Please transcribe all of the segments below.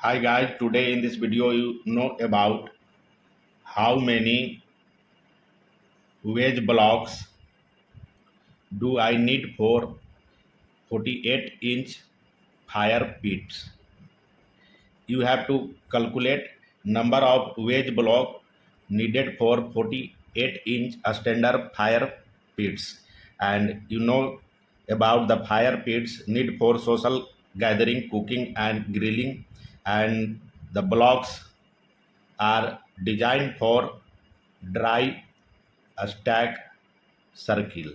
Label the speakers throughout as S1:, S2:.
S1: Hi guys, today in this video you know about how many wedge blocks do I need for 48-inch fire pits. You have to calculate number of wedge block needed for 48-inch standard fire pits, and you know about the fire pits need for social gathering, cooking and grilling, and the blocks are designed for dry stack circle.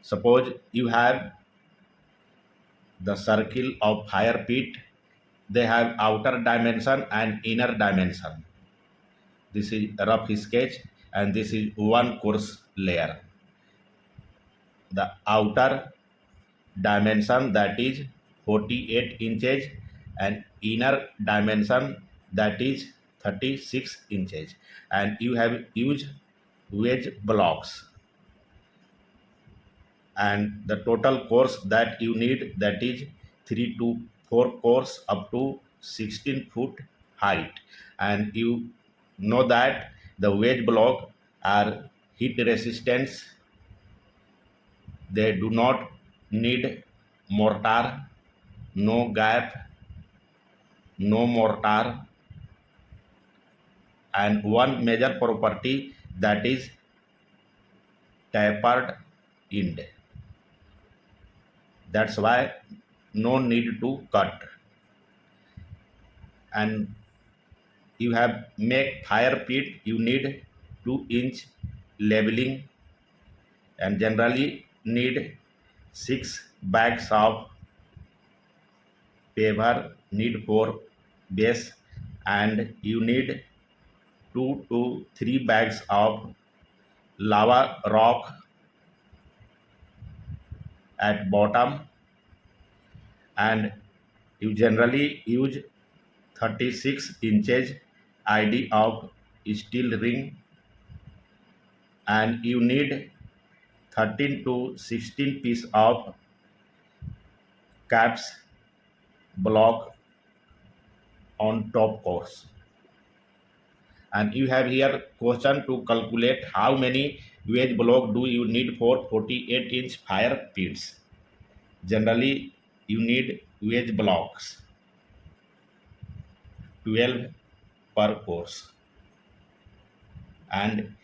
S1: Suppose you have the circle of fire pit, they have outer dimension and inner dimension. This is a rough sketch and this is one course layer. The outer dimension that is 48 inches and inner dimension that is 36 inches, and you have used wedge blocks, and the total course that you need that is 3 to 4 course up to 16 foot height. And you know that the wedge block are heat resistance, they do not need mortar, no gap, no mortar, and one major property that is tapered end. That's why no need to cut. And you have make fire pit, you need 2-inch leveling, and generally need 6 bags of paver need for base, and you need 2 to 3 bags of lava rock at bottom, and you generally use 36 inches ID of steel ring, and you need 13 to 16 piece of caps block on top course. And you have here question to calculate how many wedge block do you need for 48-inch fire pits. Generally you need wedge blocks 12 per course, and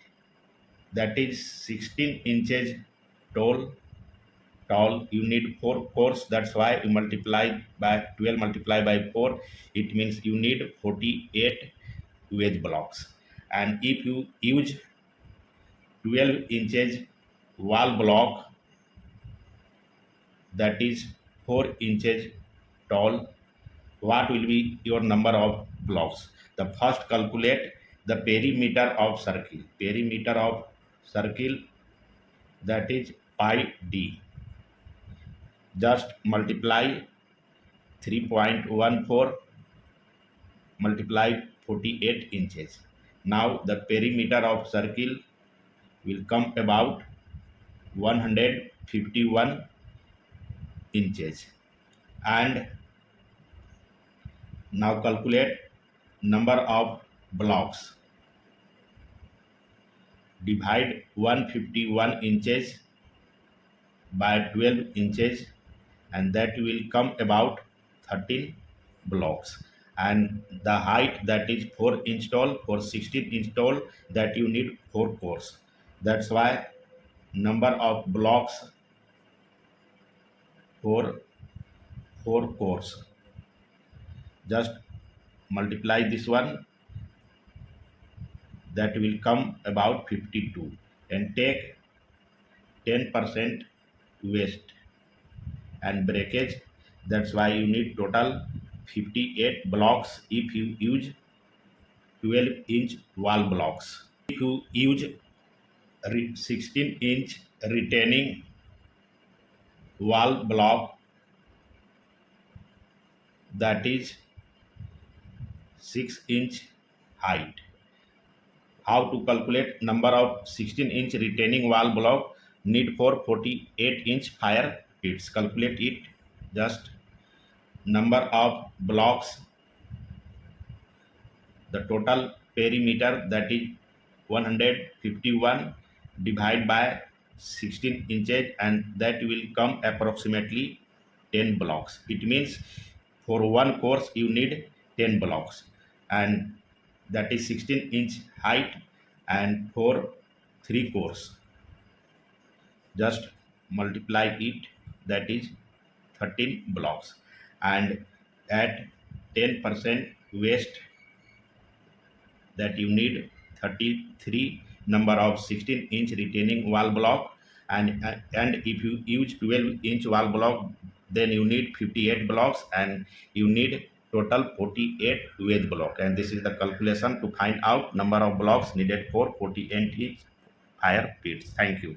S1: that is 16 inches tall. You need 4 course, that's why you multiply by 12 multiply by 4, it means you need 48 wedge blocks. And if you use 12 inches wall block that is 4 inches tall, what will be your number of blocks? The first calculate the perimeter of circle that is pi d. Just multiply 3.14 multiply 48 inches. Now the perimeter of circle will come about 151 inches. And now calculate number of blocks. Divide 151 inches by 12 inches, and that will come about 13 blocks. And the height that is 4 inch tall for 16 inch tall, that you need 4 cores. That's why number of blocks for 4 cores. Just multiply this one, that will come about 52, and take 10% waste and breakage. That's why you need total 58 blocks if you use 12-inch wall blocks. If you use 16-inch retaining wall block, that is 6-inch height. How to calculate number of 16-inch retaining wall block need for 48-inch fire pits? Calculate it. Just number of blocks the total perimeter, that is 151 divided by 16 inches, and that will come approximately 10 blocks. It means for one course you need 10 blocks, and that is 16-inch height, and for 3 course just multiply it, that is 13 blocks, and at 10% waste, that you need 33 number of 16-inch retaining wall block, and if you use 12-inch wall block, then you need 58 blocks, and you need total 48 wedge block. And this is the calculation to find out number of blocks needed for 48-inch fire pits. Thank you.